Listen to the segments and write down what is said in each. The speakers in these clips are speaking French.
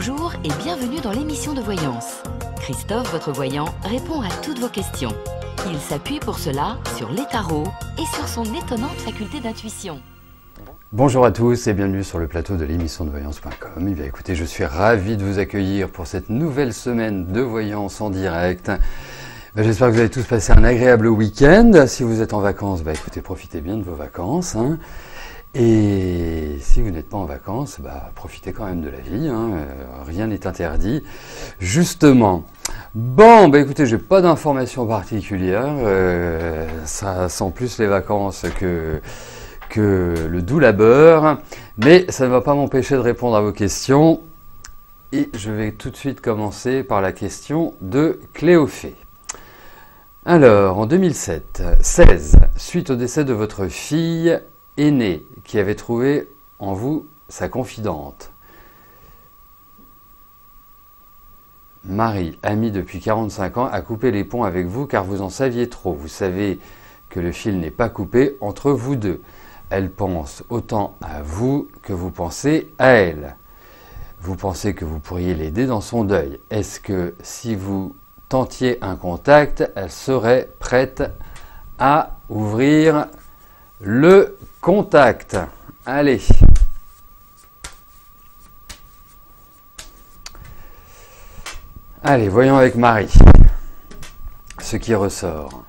Bonjour et bienvenue dans l'émission de voyance. Christophe, votre voyant, répond à toutes vos questions. Il s'appuie pour cela sur les tarots et sur son étonnante faculté d'intuition. Bonjour à tous et bienvenue sur le plateau de l'émission de voyance.com. Eh bien, écoutez, je suis ravi de vous accueillir pour cette nouvelle semaine de voyance en direct. J'espère que vous allez tous passer un agréable week-end. Si vous êtes en vacances, écoutez, profitez bien de vos vacances. Et si vous n'êtes pas en vacances, profitez quand même de la vie. Rien n'est interdit. Justement. Bon, écoutez, j'ai pas d'informations particulières. Ça sent plus les vacances que le doux labeur, mais ça ne va pas m'empêcher de répondre à vos questions. Et je vais tout de suite commencer par la question de Cléophée. Alors, en 2016, suite au décès de votre fille aînée, qui avait trouvé en vous sa confidente, Marie, amie depuis 45 ans, a coupé les ponts avec vous car vous en saviez trop. Vous savez que le fil n'est pas coupé entre vous deux. Elle pense autant à vous que vous pensez à elle. Vous pensez que vous pourriez l'aider dans son deuil. Est-ce que si vous tentiez un contact, elle serait prête à ouvrir le contact? Allez. Allez, voyons avec Marie ce qui ressort.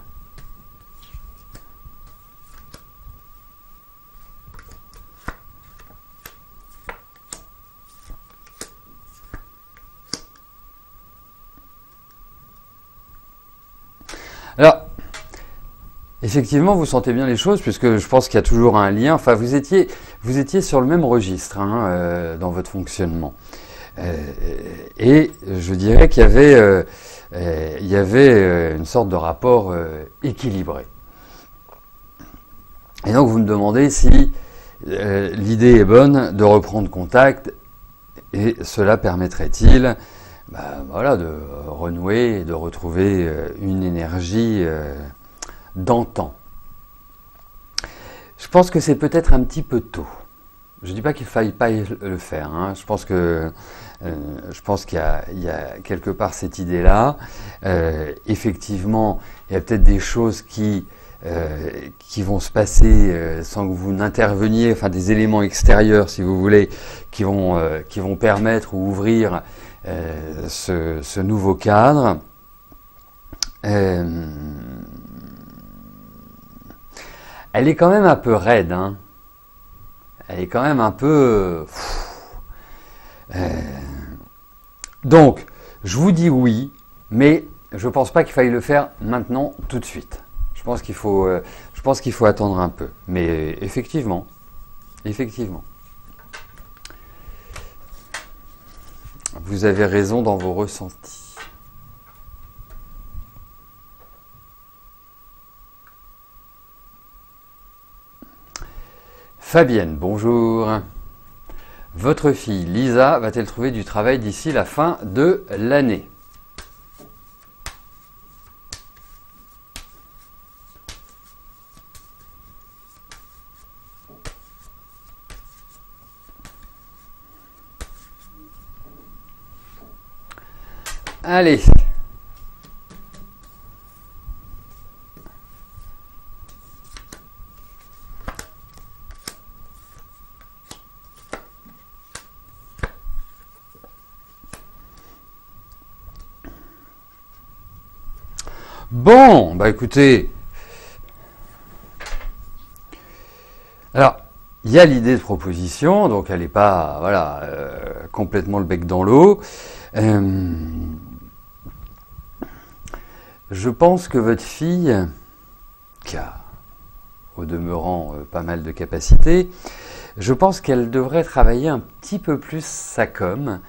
Alors, effectivement, vous sentez bien les choses, puisque je pense qu'il y a toujours un lien. Enfin, vous étiez sur le même registre dans votre fonctionnement. Et je dirais qu'il y avait une sorte de rapport équilibré. Et donc, vous me demandez si l'idée est bonne de reprendre contact, et cela permettrait-il de renouer et de retrouver une énergie d'antan. Je pense que c'est peut-être un petit peu tôt. Je ne dis pas qu'il ne faille pas le faire. Je pense qu'il y a quelque part cette idée-là. Effectivement, il y a peut-être des choses qui vont se passer sans que vous n'interveniez, enfin des éléments extérieurs, si vous voulez, qui vont permettre ou ouvrir ce nouveau cadre. Elle est quand même un peu raide, Elle est quand même un peu... Donc, je vous dis oui, mais je ne pense pas qu'il faille le faire maintenant, tout de suite. Je pense qu'il faut attendre un peu. Mais effectivement. Vous avez raison dans vos ressentis. Fabienne, bonjour. Votre fille Lisa va-t-elle trouver du travail d'ici la fin de l'année? Allez. Bon, écoutez. Alors, il y a l'idée de proposition, donc elle n'est pas, complètement le bec dans l'eau. Je pense que votre fille, qui a au demeurant pas mal de capacités, je pense qu'elle devrait travailler un petit peu plus sa com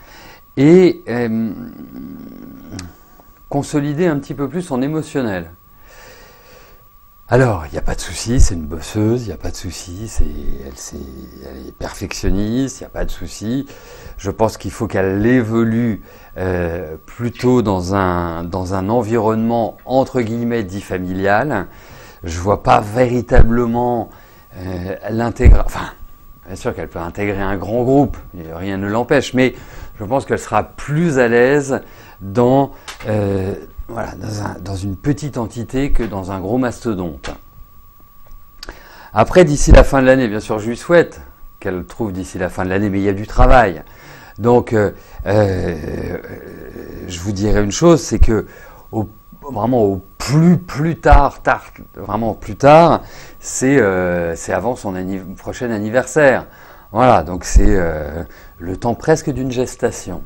et consolider un petit peu plus son émotionnel. Alors, il n'y a pas de souci, c'est une bosseuse, il n'y a pas de souci, elle est perfectionniste, il n'y a pas de souci. Je pense qu'il faut qu'elle évolue plutôt dans un environnement entre guillemets dit familial. Je vois pas véritablement l'intégrer. Enfin, bien sûr qu'elle peut intégrer un grand groupe, rien ne l'empêche, mais je pense qu'elle sera plus à l'aise dans, voilà, dans une petite entité que dans un gros mastodonte. Après, d'ici la fin de l'année, bien sûr, je lui souhaite qu'elle trouve d'ici la fin de l'année, mais il y a du travail. Donc, je vous dirais une chose, c'est que vraiment au plus tard, vraiment plus tard, c'est avant son prochain anniversaire. Voilà, donc c'est le temps presque d'une gestation.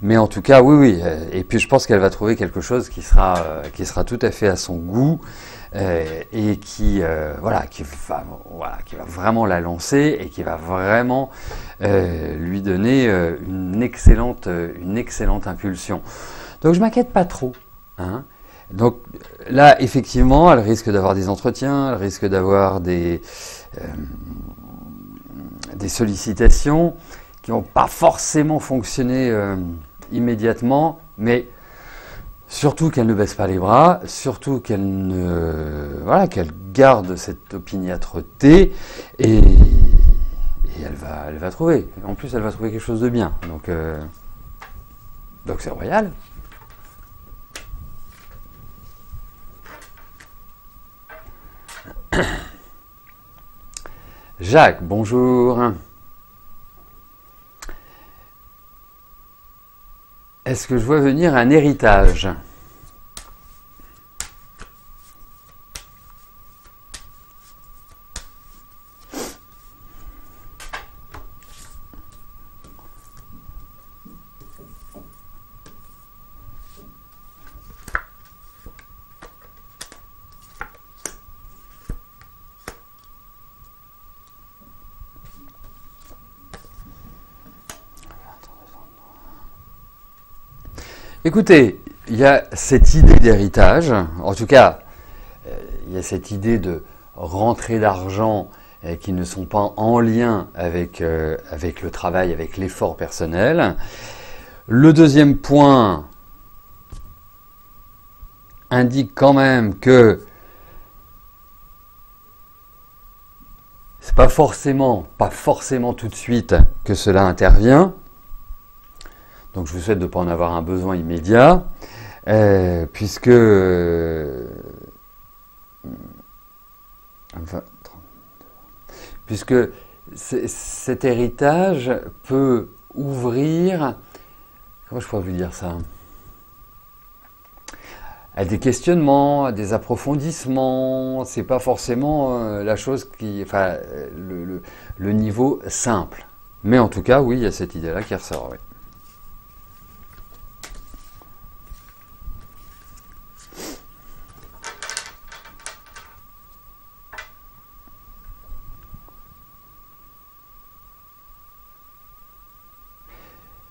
Mais en tout cas, oui. Et puis je pense qu'elle va trouver quelque chose qui sera tout à fait à son goût et qui va vraiment la lancer et qui va vraiment lui donner une excellente impulsion. Donc je m'inquiète pas trop, hein. Donc là, effectivement, elle risque d'avoir des entretiens, elle risque d'avoir des sollicitations qui vont pas forcément fonctionner immédiatement, mais surtout qu'elle ne baisse pas les bras, surtout qu'elle qu'elle garde cette opiniâtreté et elle va trouver. En plus, elle va trouver quelque chose de bien. Donc c'est royal. Jacques, bonjour. Est-ce que je vois venir un héritage ? Écoutez, il y a cette idée d'héritage, en tout cas, il y a cette idée de rentrée d'argent qui ne sont pas en lien avec le travail, avec l'effort personnel. Le deuxième point indique quand même que c'est pas forcément tout de suite que cela intervient. Donc je vous souhaite de ne pas en avoir un besoin immédiat, puisque cet héritage peut ouvrir, comment je pourrais vous dire ça, à des questionnements, à des approfondissements. C'est pas forcément la chose le niveau simple. Mais en tout cas, oui, il y a cette idée-là qui ressort, oui.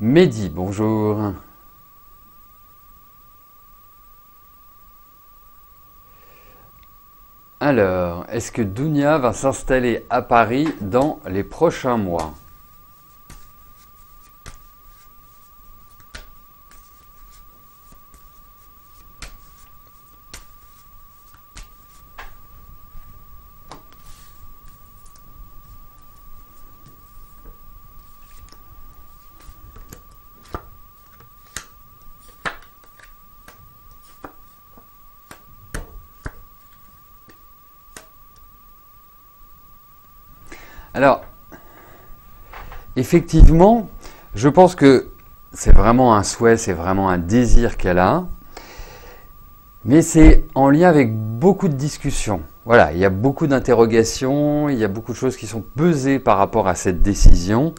Mehdi, bonjour. Alors, est-ce que Dounia va s'installer à Paris dans les prochains mois ? Alors, effectivement, je pense que c'est vraiment un souhait, c'est vraiment un désir qu'elle a, mais c'est en lien avec beaucoup de discussions. Voilà, il y a beaucoup d'interrogations, il y a beaucoup de choses qui sont pesées par rapport à cette décision.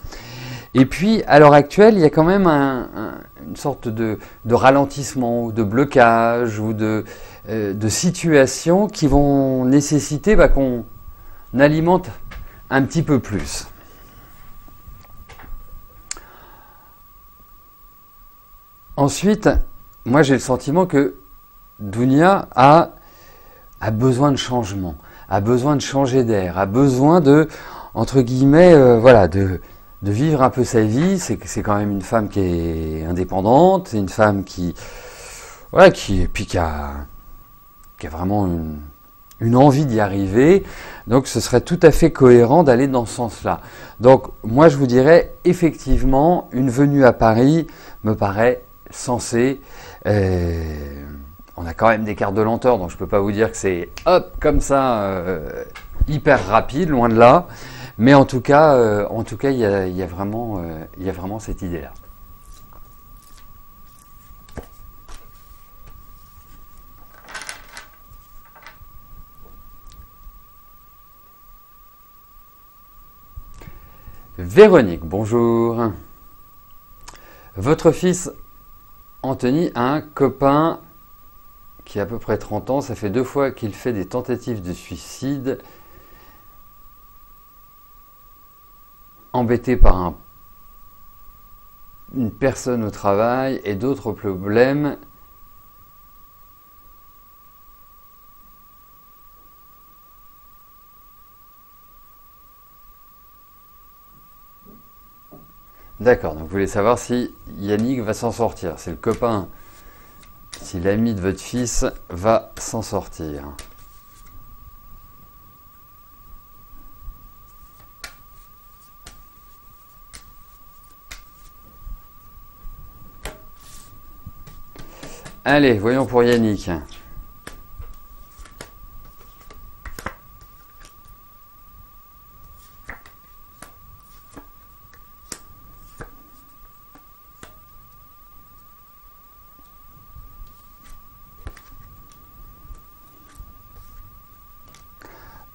Et puis, à l'heure actuelle, il y a quand même une sorte de ralentissement, ou de blocage, ou de situations qui vont nécessiter qu'on alimente un petit peu plus. Ensuite, moi j'ai le sentiment que Dounia a besoin de changement, a besoin de changer d'air, a besoin de, entre guillemets, de vivre un peu sa vie. C'est quand même une femme qui est indépendante, c'est une femme qui a vraiment une envie d'y arriver. Donc ce serait tout à fait cohérent d'aller dans ce sens-là. Donc moi je vous dirais effectivement une venue à Paris me paraît sensée. On a quand même des cartes de lenteur, donc je ne peux pas vous dire que c'est hop comme ça hyper rapide, loin de là. Mais en tout cas, il y a vraiment cette idée-là. Véronique, bonjour. Votre fils Anthony a un copain qui a à peu près 30 ans. Ça fait 2 fois qu'il fait des tentatives de suicide. Embêté par une personne au travail et d'autres problèmes. D'accord, donc vous voulez savoir si Yannick va s'en sortir, si le copain, si l'ami de votre fils va s'en sortir. Allez, voyons pour Yannick.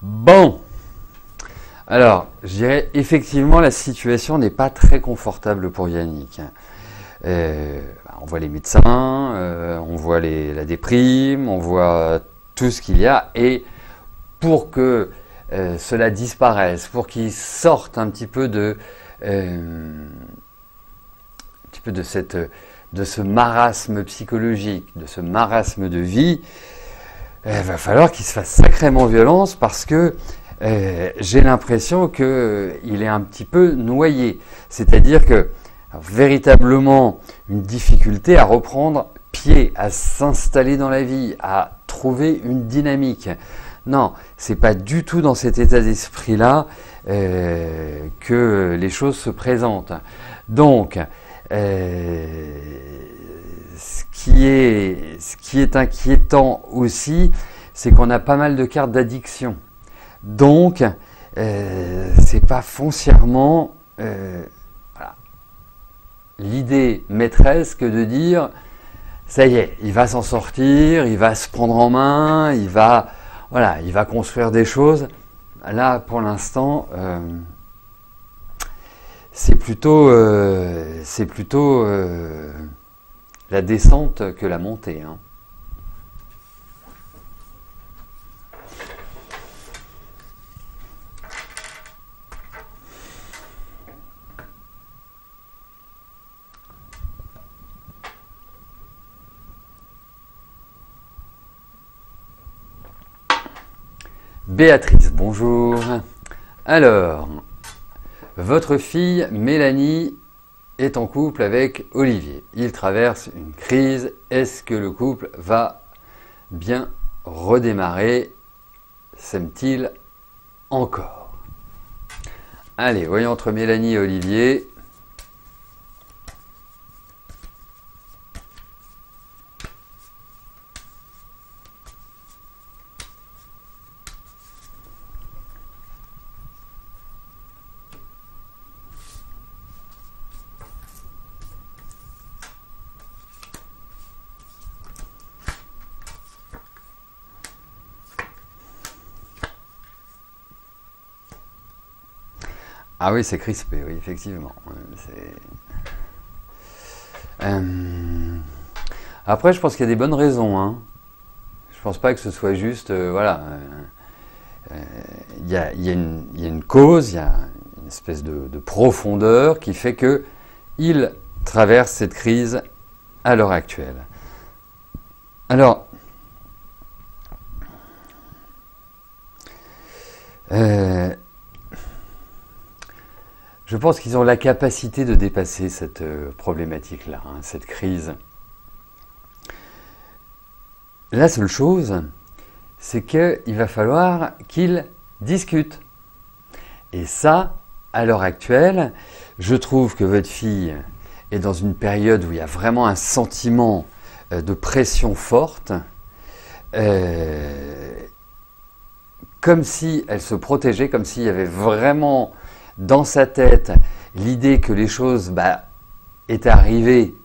Bon, alors, je dirais effectivement la situation n'est pas très confortable pour Yannick. On voit les médecins, on voit la déprime, on voit tout ce qu'il y a. Et pour que cela disparaisse, pour qu'il sorte un petit peu de ce marasme psychologique, de ce marasme de vie, il va falloir qu'il se fasse sacrément violence parce que j'ai l'impression qu'il est un petit peu noyé. C'est-à-dire que véritablement une difficulté à reprendre pied, à s'installer dans la vie, à trouver une dynamique. Non, c'est pas du tout dans cet état d'esprit-là que les choses se présentent. Donc, ce qui est inquiétant aussi, c'est qu'on a pas mal de cartes d'addiction. Donc, c'est pas foncièrement l'idée maîtresse que de dire ça y est, il va s'en sortir, il va se prendre en main, il va construire des choses. Là, pour l'instant, c'est plutôt la descente que la montée. Hein. Béatrice, bonjour. Alors, votre fille Mélanie est en couple avec Olivier. Il traverse une crise. Est-ce que le couple va bien redémarrer? S'aime-t-il encore? Allez, voyons entre Mélanie et Olivier. Ah oui, c'est crispé, oui, effectivement. Après, je pense qu'il y a des bonnes raisons. Hein. Je pense pas que ce soit juste, voilà. Il y a une cause, il y a une espèce de profondeur qui fait que il traverse cette crise à l'heure actuelle. Alors, je pense qu'ils ont la capacité de dépasser cette problématique-là, hein, cette crise. La seule chose, c'est qu'il va falloir qu'ils discutent. Et ça, à l'heure actuelle, je trouve que votre fille est dans une période où il y a vraiment un sentiment de pression forte, comme si elle se protégeait, comme s'il y avait vraiment dans sa tête l'idée que les choses étaient arrivées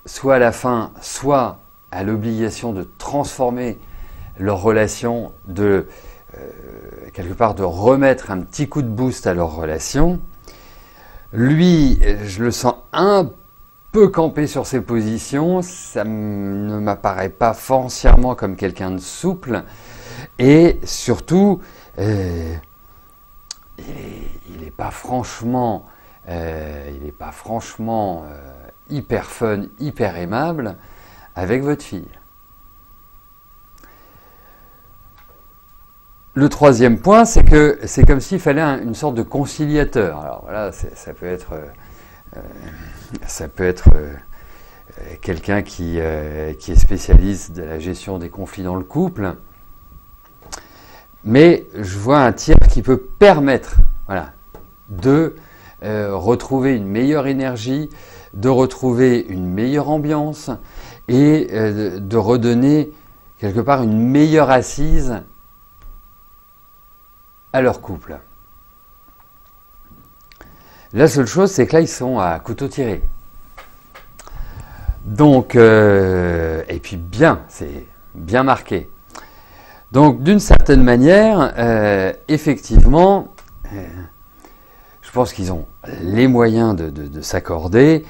soit à la fin, soit à l'obligation de transformer leur relation, de quelque part de remettre un petit coup de boost à leur relation. Lui, je le sens un peu campé sur ses positions, ça ne m'apparaît pas foncièrement comme quelqu'un de souple, et surtout, il n'est pas franchement, hyper fun, hyper aimable avec votre fille. Le troisième point, c'est que c'est comme s'il fallait une sorte de conciliateur. Alors voilà, ça peut être quelqu'un qui est spécialiste de la gestion des conflits dans le couple, mais je vois un tiers qui peut permettre, de retrouver une meilleure énergie, de retrouver une meilleure ambiance et de redonner quelque part une meilleure assise à leur couple. La seule chose, c'est que là, ils sont à couteau tiré. Donc, et puis c'est bien marqué. Donc, d'une certaine manière, effectivement, je pense qu'ils ont les moyens de s'accorder,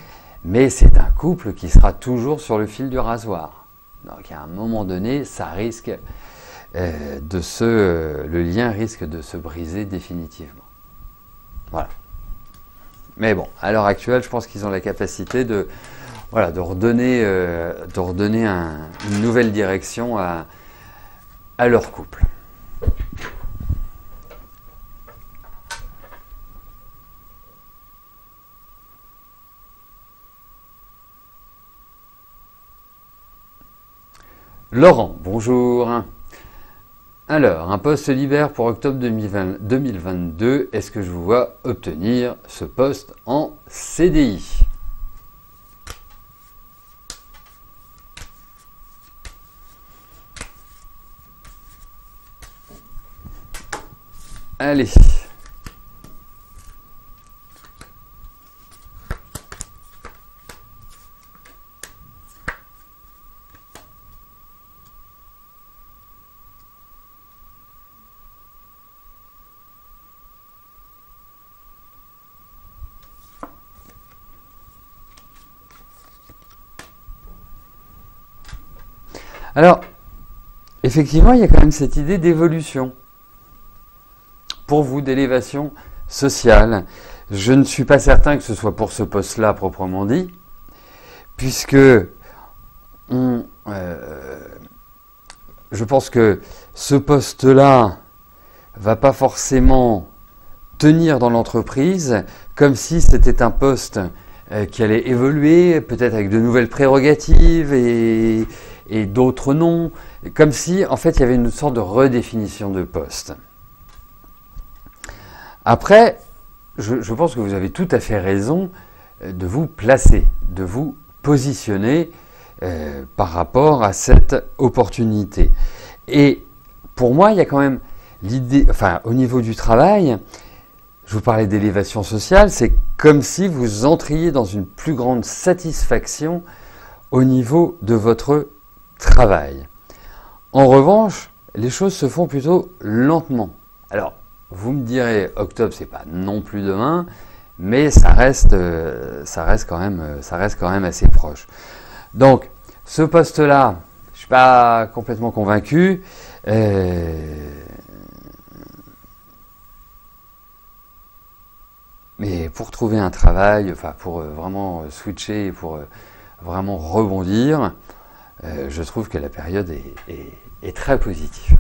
mais c'est un couple qui sera toujours sur le fil du rasoir. Donc, à un moment donné, ça risque le lien risque de se briser définitivement. Voilà. Mais bon, à l'heure actuelle, je pense qu'ils ont la capacité de redonner une nouvelle direction à leur couple. Laurent, bonjour. Alors, un poste libère pour octobre 2022. Est-ce que je vous vois obtenir ce poste en CDI? Allez. Alors, effectivement, il y a quand même cette idée d'évolution. Pour vous, d'élévation sociale. Je ne suis pas certain que ce soit pour ce poste-là proprement dit, puisque je pense que ce poste-là va pas forcément tenir dans l'entreprise comme si c'était un poste qui allait évoluer, peut-être avec de nouvelles prérogatives et d'autres noms, comme si en fait il y avait une sorte de redéfinition de poste. Après, je pense que vous avez tout à fait raison de vous placer, de vous positionner par rapport à cette opportunité. Et pour moi, il y a quand même l'idée, au niveau du travail, je vous parlais d'élévation sociale, c'est comme si vous entriez dans une plus grande satisfaction au niveau de votre travail. En revanche, les choses se font plutôt lentement. Alors, vous me direz, octobre, c'est pas non plus demain, mais ça reste quand même assez proche. Donc, ce poste-là, je suis pas complètement convaincu. Mais pour trouver un travail, pour vraiment switcher, pour vraiment rebondir, je trouve que la période est très positive.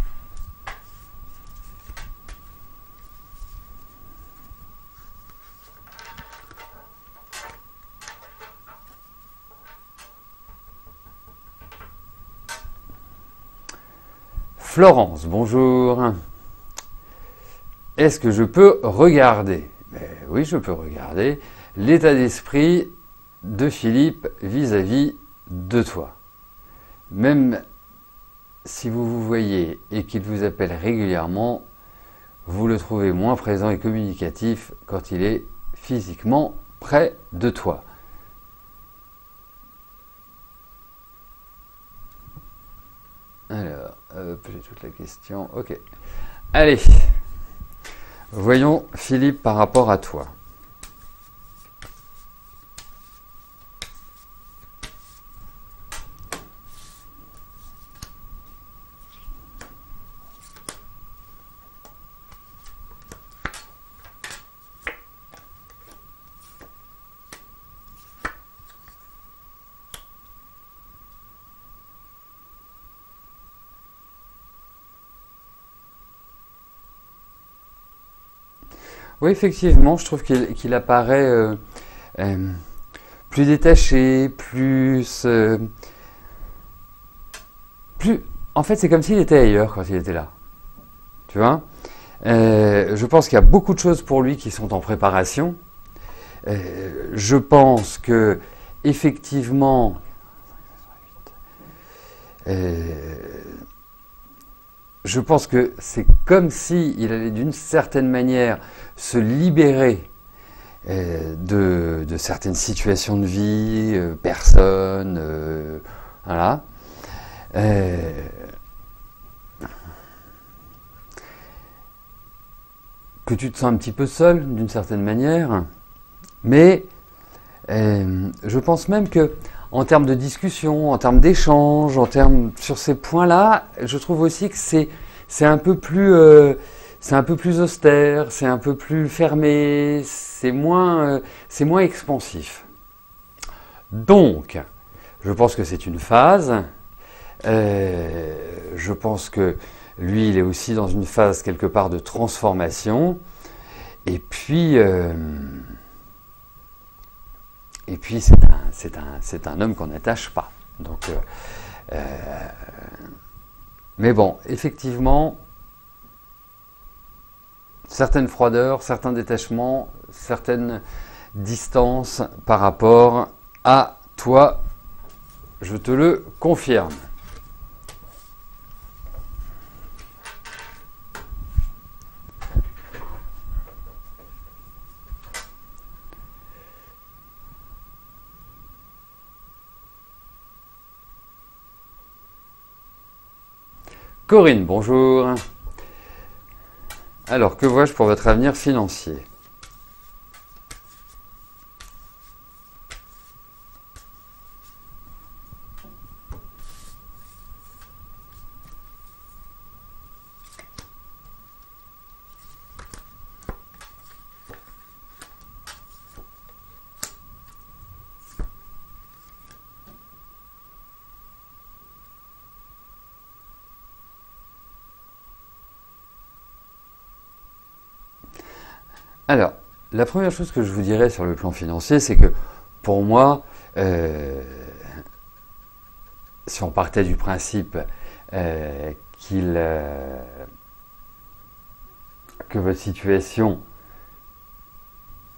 Florence, bonjour. Est-ce que je peux regarder? Oui, je peux regarder l'état d'esprit de Philippe vis-à-vis de toi. Même si vous vous voyez et qu'il vous appelle régulièrement, vous le trouvez moins présent et communicatif quand il est physiquement près de toi. Alors, j'ai toute la question. Ok. Allez. Voyons Philippe par rapport à toi. Oui, effectivement, je trouve qu'il apparaît plus détaché, plus... En fait, c'est comme s'il était ailleurs quand il était là. Tu vois? Je pense qu'il y a beaucoup de choses pour lui qui sont en préparation. Je pense que, effectivement... je pense que c'est comme s'il allait d'une certaine manière se libérer de certaines situations de vie, personnes, voilà. Que tu te sens un petit peu seul d'une certaine manière, mais je pense même que en termes de discussion, en termes d'échange, sur ces points-là, je trouve aussi que c'est un peu plus austère, c'est un peu plus fermé, c'est moins expansif. Donc, je pense que c'est une phase. Je pense que lui, il est aussi dans une phase quelque part de transformation. Et puis c'est un homme qu'on n'attache pas. Donc, mais bon, effectivement, certaines froideurs, certains détachements, certaines distances par rapport à toi, je te le confirme. Corinne, bonjour. Alors, que vois-je pour votre avenir financier? Alors, la première chose que je vous dirais sur le plan financier, c'est que pour moi, si on partait du principe que votre situation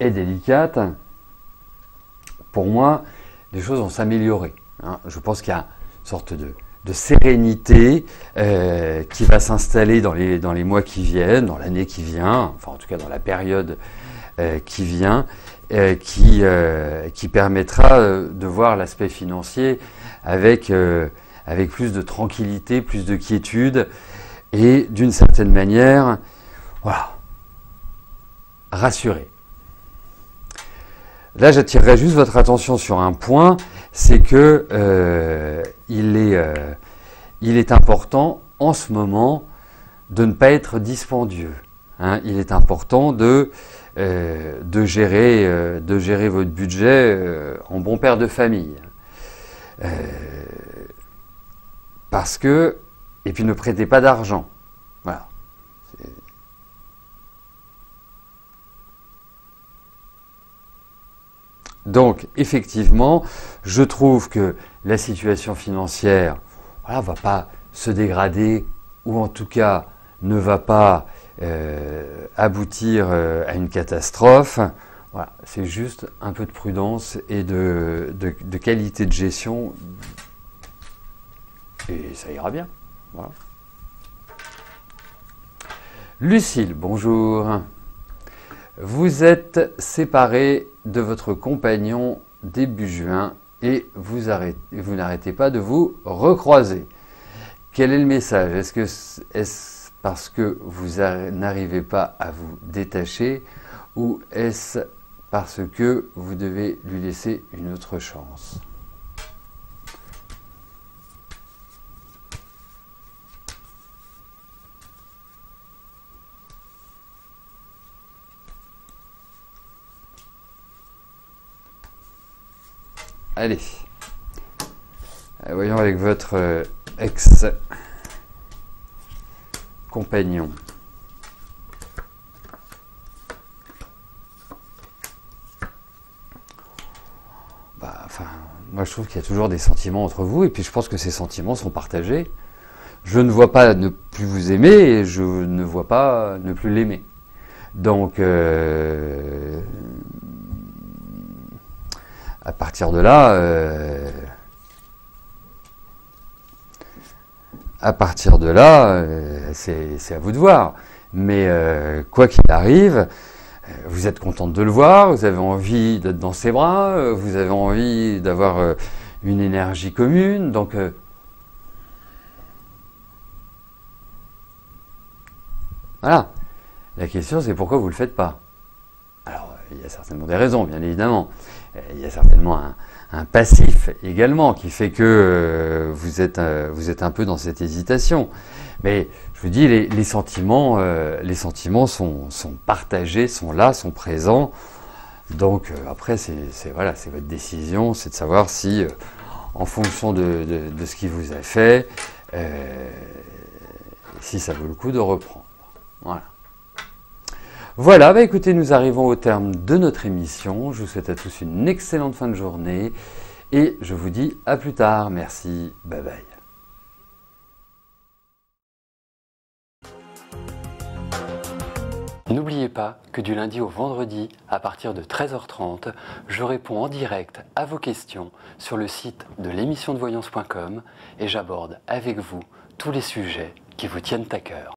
est délicate, pour moi, les choses vont s'améliorer. Hein. Je pense qu'il y a une sorte de sérénité qui va s'installer dans les mois qui viennent, dans l'année qui vient, enfin en tout cas dans la période qui vient, qui permettra de voir l'aspect financier avec plus de tranquillité, plus de quiétude et d'une certaine manière, voilà, rassuré. Là, j'attirerai juste votre attention sur un point, c'est que il est important en ce moment de ne pas être dispendieux. Hein. Il est important de gérer votre budget en bon père de famille. Parce que, et puis ne prêtez pas d'argent. Voilà. Donc, effectivement, je trouve que la situation financière, voilà, va pas se dégrader ou en tout cas ne va pas aboutir à une catastrophe. Voilà, c'est juste un peu de prudence et de qualité de gestion et ça ira bien. Voilà. Lucille, bonjour. Vous êtes séparé de votre compagnon début juin et vous n'arrêtez pas de vous recroiser. Quel est le message? Est-ce parce que vous n'arrivez pas à vous détacher ou est-ce parce que vous devez lui laisser une autre chance? Allez, voyons avec votre ex-compagnon. Moi je trouve qu'il y a toujours des sentiments entre vous et puis je pense que ces sentiments sont partagés. Je ne vois pas ne plus vous aimer et je ne vois pas ne plus l'aimer. Donc à partir de là, c'est à vous de voir. Mais quoi qu'il arrive, vous êtes contente de le voir, vous avez envie d'être dans ses bras, vous avez envie d'avoir une énergie commune. Donc voilà. La question c'est pourquoi vous ne le faites pas. Alors il y a certainement des raisons, bien évidemment. Il y a certainement un passif également qui fait que vous êtes un peu dans cette hésitation. Mais je vous dis, les sentiments sont partagés, sont là, sont présents. Donc après, c'est votre décision, c'est de savoir si, en fonction de ce qui vous a fait, si ça vaut le coup de reprendre. Voilà. Voilà, bah écoutez, nous arrivons au terme de notre émission. Je vous souhaite à tous une excellente fin de journée et je vous dis à plus tard. Merci, bye bye. N'oubliez pas que du lundi au vendredi, à partir de 13h30, je réponds en direct à vos questions sur le site de l'émissiondevoyance.com et j'aborde avec vous tous les sujets qui vous tiennent à cœur.